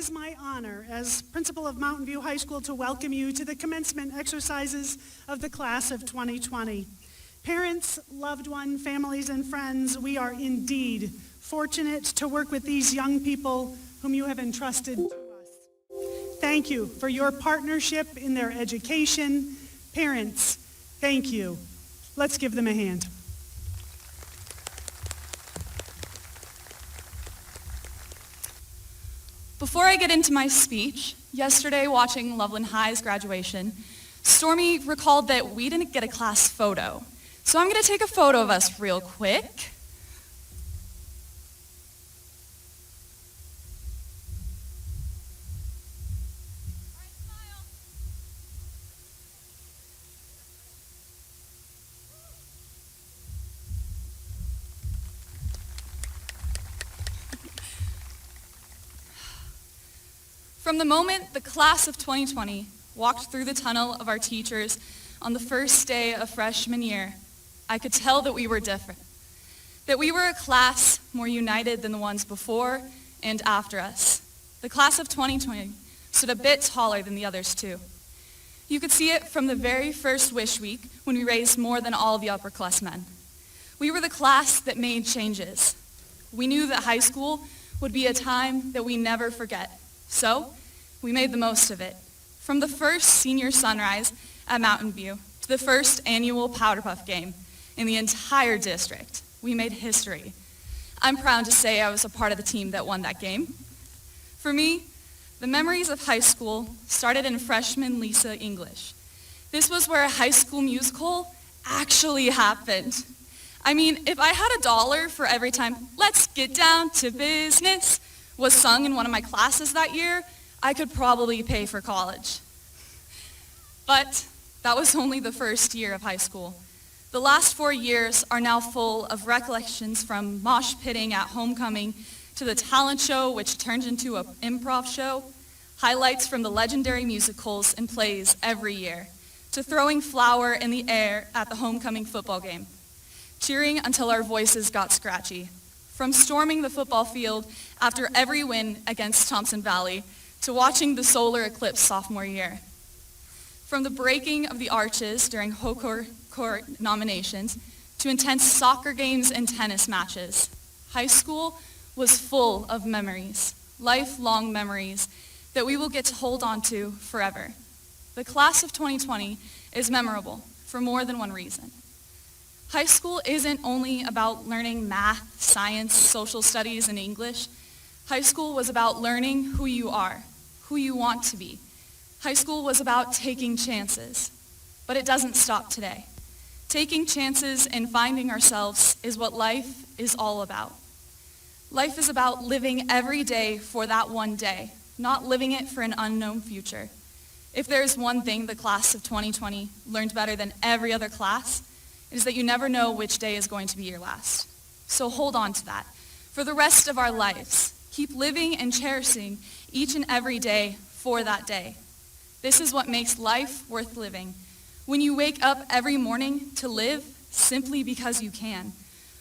is my honor as principal of Mountain View High School to welcome you to the commencement exercises of the class of 2020. Parents, loved ones, families, and friends, we are indeed fortunate to work with these young people whom you have entrusted to us. Thank you for your partnership in their education. Parents, thank you. Let's give them a hand. Before I get into my speech, yesterday watching Loveland High's graduation, Stormy recalled that we didn't get a class photo. So I'm going to take a photo of us real quick. From the moment the class of 2020 walked through the tunnel of our teachers on the first day of freshman year, I could tell that we were different, that we were a class more united than the ones before and after us. The class of 2020 stood a bit taller than the others too. You could see it from the very first wish week when we raised more than all the upperclassmen. We were the class that made changes. We knew that high school would be a time that we never forget. So, we made the most of it. From the first senior sunrise at Mountain View to the first annual Powder Puff game in the entire district, we made history. I'm proud to say I was a part of the team that won that game. For me, the memories of high school started in freshman Lisa English. This was where a High School Musical actually happened. I mean, if I had $1 for every time "Let's Get Down to Business" was sung in one of my classes that year, I could probably pay for college. But that was only the first year of high school. The last 4 years are now full of recollections from mosh pitting at homecoming to the talent show, which turned into an improv show, highlights from the legendary musicals and plays every year, to throwing flour in the air at the homecoming football game, cheering until our voices got scratchy, from storming the football field after every win against Thompson Valley to watching the solar eclipse sophomore year. From the breaking of the arches during Hokor Court nominations to intense soccer games and tennis matches, high school was full of memories, lifelong memories that we will get to hold on to forever. The class of 2020 is memorable for more than one reason. High school isn't only about learning math, science, social studies, and English. High school was about learning who you are, who you want to be. High school was about taking chances, but it doesn't stop today. Taking chances and finding ourselves is what life is all about. Life is about living every day for that one day, not living it for an unknown future. If there's one thing the class of 2020 learned better than every other class, it is that you never know which day is going to be your last. So hold on to that. For the rest of our lives, keep living and cherishing each and every day for that day. This is what makes life worth living. When you wake up every morning to live simply because you can.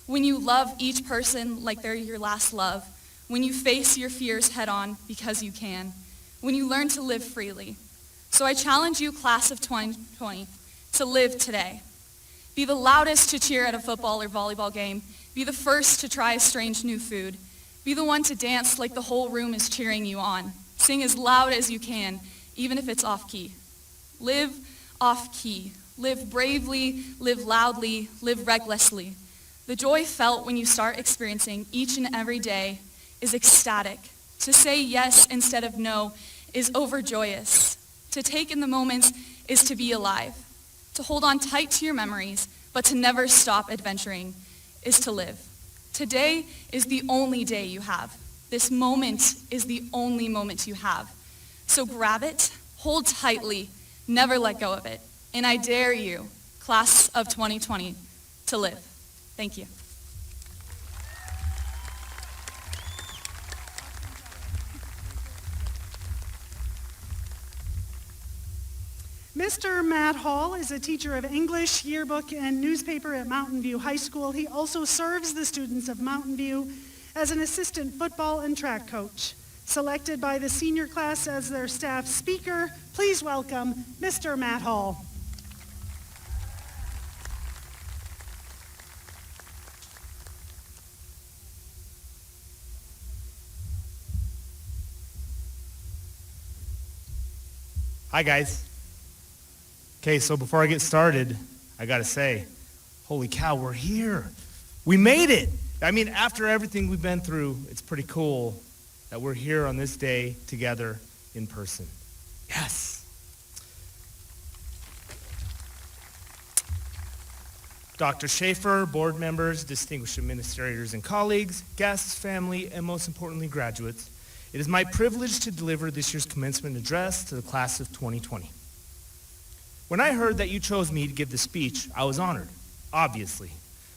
When you love each person like they're your last love. When you face your fears head on because you can. When you learn to live freely. So I challenge you, class of 2020, to live today. Be the loudest to cheer at a football or volleyball game. Be the first to try strange new food. Be the one to dance like the whole room is cheering you on. Sing as loud as you can, even if it's off-key. Live off-key. Live bravely, live loudly, live recklessly. The joy felt when you start experiencing each and every day is ecstatic. To say yes instead of no is overjoyous. To take in the moments is to be alive. To hold on tight to your memories, but to never stop adventuring, is to live. Today is the only day you have. This moment is the only moment you have. So grab it, hold tightly, never let go of it. And I dare you, class of 2020, to live. Thank you. Mr. Matt Hall is a teacher of English, yearbook, and newspaper at Mountain View High School. He also serves the students of Mountain View as an assistant football and track coach. selected by the senior class as their staff speaker. Please welcome Mr. Matt Hall. Hi guys. Okay, so before I get started, I gotta say, holy cow, we're here. We made it. I mean, after everything we've been through, it's pretty cool that we're here on this day together in person. Yes. Dr. Schaefer, board members, distinguished administrators and colleagues, guests, family, and most importantly, graduates, it is my privilege to deliver this year's commencement address to the class of 2020. When I heard that you chose me to give the speech, I was honored, obviously.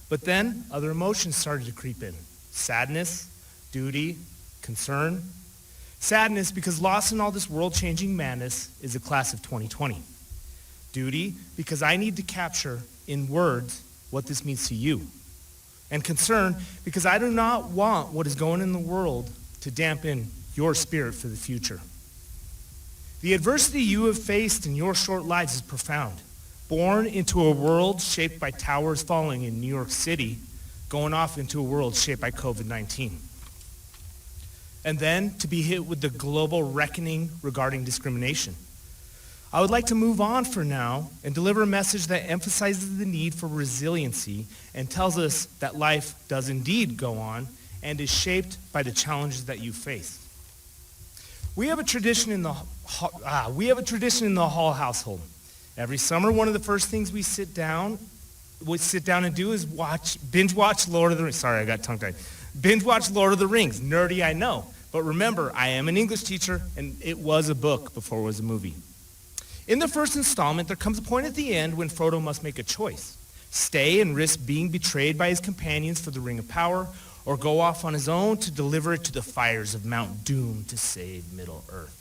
But then other emotions started to creep in. Sadness, duty, concern. Sadness because lost in all this world-changing madness is the class of 2020. Duty because I need to capture in words what this means to you. And concern because I do not want what is going in the world to dampen your spirit for the future. The adversity you have faced in your short lives is profound. Born into a world shaped by towers falling in New York City, going off into a world shaped by COVID-19. And then to be hit with the global reckoning regarding discrimination. I would like to move on for now and deliver a message that emphasizes the need for resiliency and tells us that life does indeed go on and is shaped by the challenges that you face. We have a tradition in the Hall household. Every summer, one of the first things we sit down and do is binge watch Lord of the Rings. Sorry, I got tongue-tied. Binge watch Lord of the Rings. Nerdy, I know. But remember, I am an English teacher, and it was a book before it was a movie. In the first installment, there comes a point at the end when Frodo must make a choice. Stay and risk being betrayed by his companions for the Ring of Power, or go off on his own to deliver it to the fires of Mount Doom to save Middle-earth.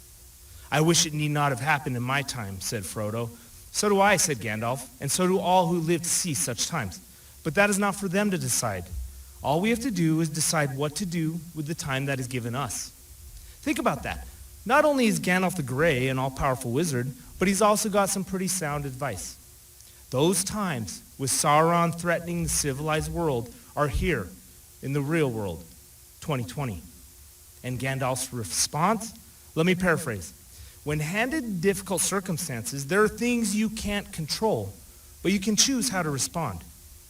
I wish it need not have happened in my time, said Frodo. So do I, said Gandalf, and so do all who live to see such times. But that is not for them to decide. All we have to do is decide what to do with the time that is given us. Think about that. Not only is Gandalf the Grey an all-powerful wizard, but he's also got some pretty sound advice. Those times with Sauron threatening the civilized world are here in the real world, 2020. And Gandalf's response? Let me paraphrase. When handed difficult circumstances, there are things you can't control, but you can choose how to respond.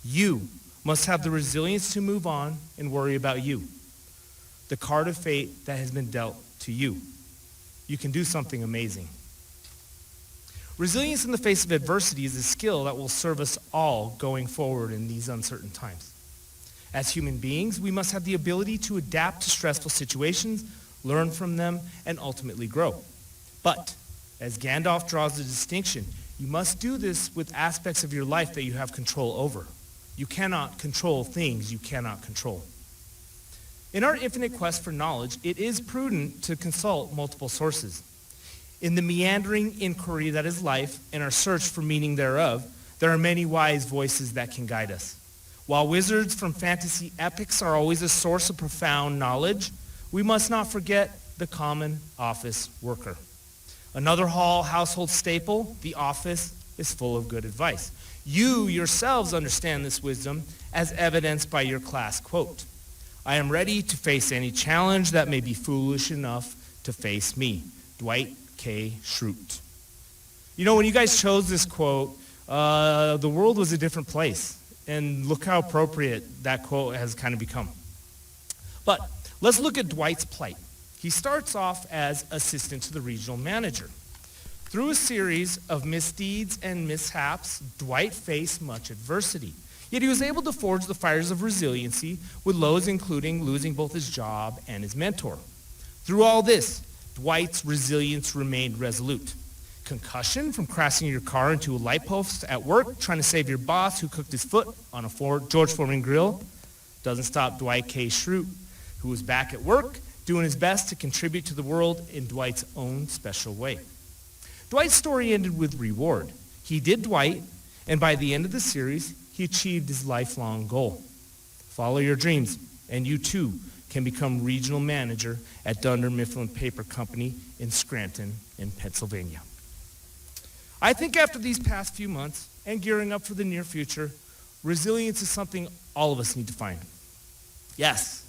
You must have the resilience to move on and worry about you. The card of fate that has been dealt to you. You can do something amazing. Resilience in the face of adversity is a skill that will serve us all going forward in these uncertain times. As human beings, we must have the ability to adapt to stressful situations, learn from them, and ultimately grow. But, as Gandalf draws the distinction, you must do this with aspects of your life that you have control over. You cannot control things you cannot control. In our infinite quest for knowledge, it is prudent to consult multiple sources. In the meandering inquiry that is life and our search for meaning thereof, there are many wise voices that can guide us. While wizards from fantasy epics are always a source of profound knowledge, we must not forget the common office worker. Another Hall household staple, the office, is full of good advice. You yourselves understand this wisdom as evidenced by your class quote. I am ready to face any challenge that may be foolish enough to face me. Dwight K. Schrute. You know, when you guys chose this quote, the world was a different place. And look how appropriate that quote has kind of become. But let's look at Dwight's plight. He starts off as assistant to the regional manager. Through a series of misdeeds and mishaps, Dwight faced much adversity. Yet he was able to forge the fires of resiliency with lows including losing both his job and his mentor. Through all this, Dwight's resilience remained resolute. Concussion from crashing your car into a light post at work, trying to save your boss who cooked his foot on a George Foreman grill, doesn't stop Dwight K. Schrute, who was back at work, doing his best to contribute to the world in Dwight's own special way. Dwight's story ended with reward. He did Dwight, and by the end of the series, he achieved his lifelong goal. Follow your dreams, and you too can become regional manager at Dunder Mifflin Paper Company in Scranton, in Pennsylvania. I think after these past few months and gearing up for the near future, resilience is something all of us need to find. Yes,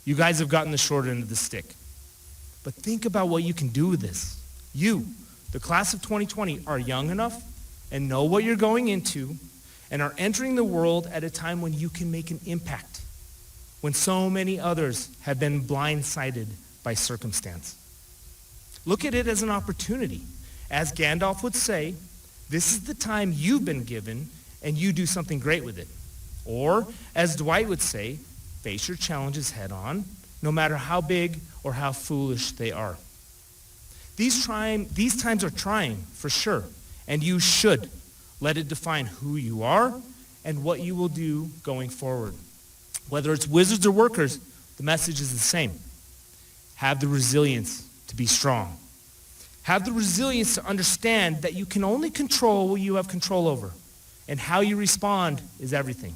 you guys have gotten the short end of the stick. But think about what you can do with this. You, the class of 2020, are young enough and know what you're going into and are entering the world at a time when you can make an impact, when so many others have been blindsided by circumstance. Look at it as an opportunity. As Gandalf would say, this is the time you've been given and you do something great with it. Or, as Dwight would say, face your challenges head on, no matter how big or how foolish they are. These times are trying, for sure, and you should let it define who you are and what you will do going forward. Whether it's wizards or workers, the message is the same. Have the resilience to be strong. Have the resilience to understand that you can only control what you have control over, and how you respond is everything.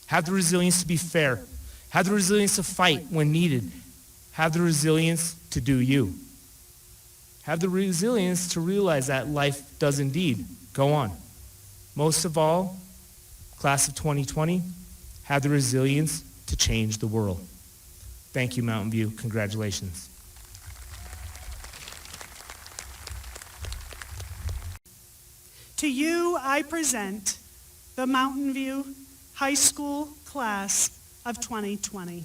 Have the resilience to be fair. Have the resilience to fight when needed. Have the resilience to do you. Have the resilience to realize that life does indeed go on. Most of all, class of 2020, have the resilience to change the world. Thank you, Mountain View. Congratulations. To you, I present the Mountain View High School class of 2020.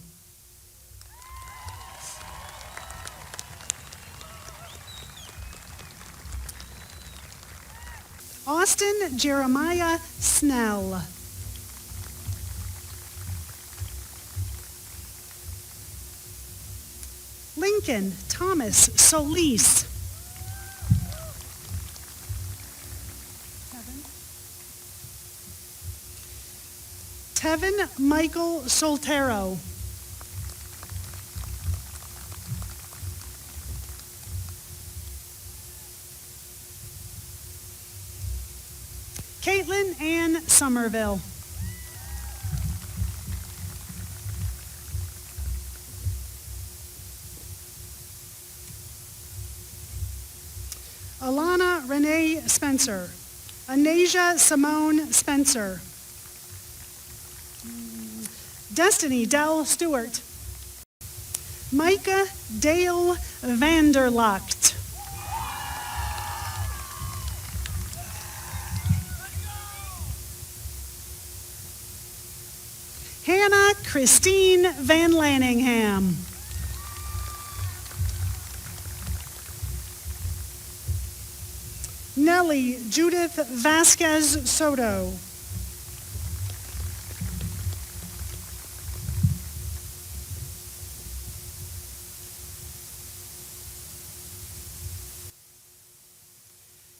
Austin Jeremiah Snell. Lincoln Thomas Solis. Tevin Michael Soltero. Caitlyn Ann Somerville. Alana Renee Spencer. Anasia Simone Spencer. Destiny Dell Stewart. Micah Dale Vanderlacht. Hannah Christine Van Lanningham. Nellie Judith Vasquez Soto.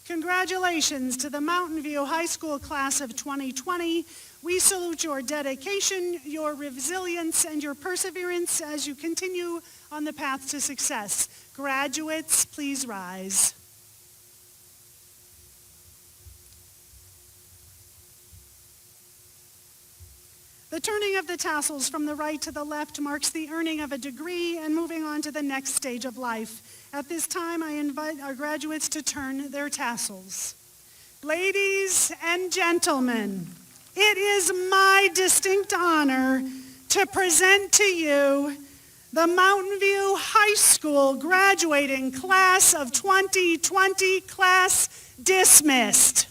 Congratulations to the Mountain View High School class of 2020. We salute your dedication, your resilience, and your perseverance as you continue on the path to success. Graduates, please rise. The turning of the tassels from the right to the left marks the earning of a degree and moving on to the next stage of life. At this time, I invite our graduates to turn their tassels. Ladies and gentlemen, it is my distinct honor to present to you the Mountain View High School graduating class of 2020, class dismissed.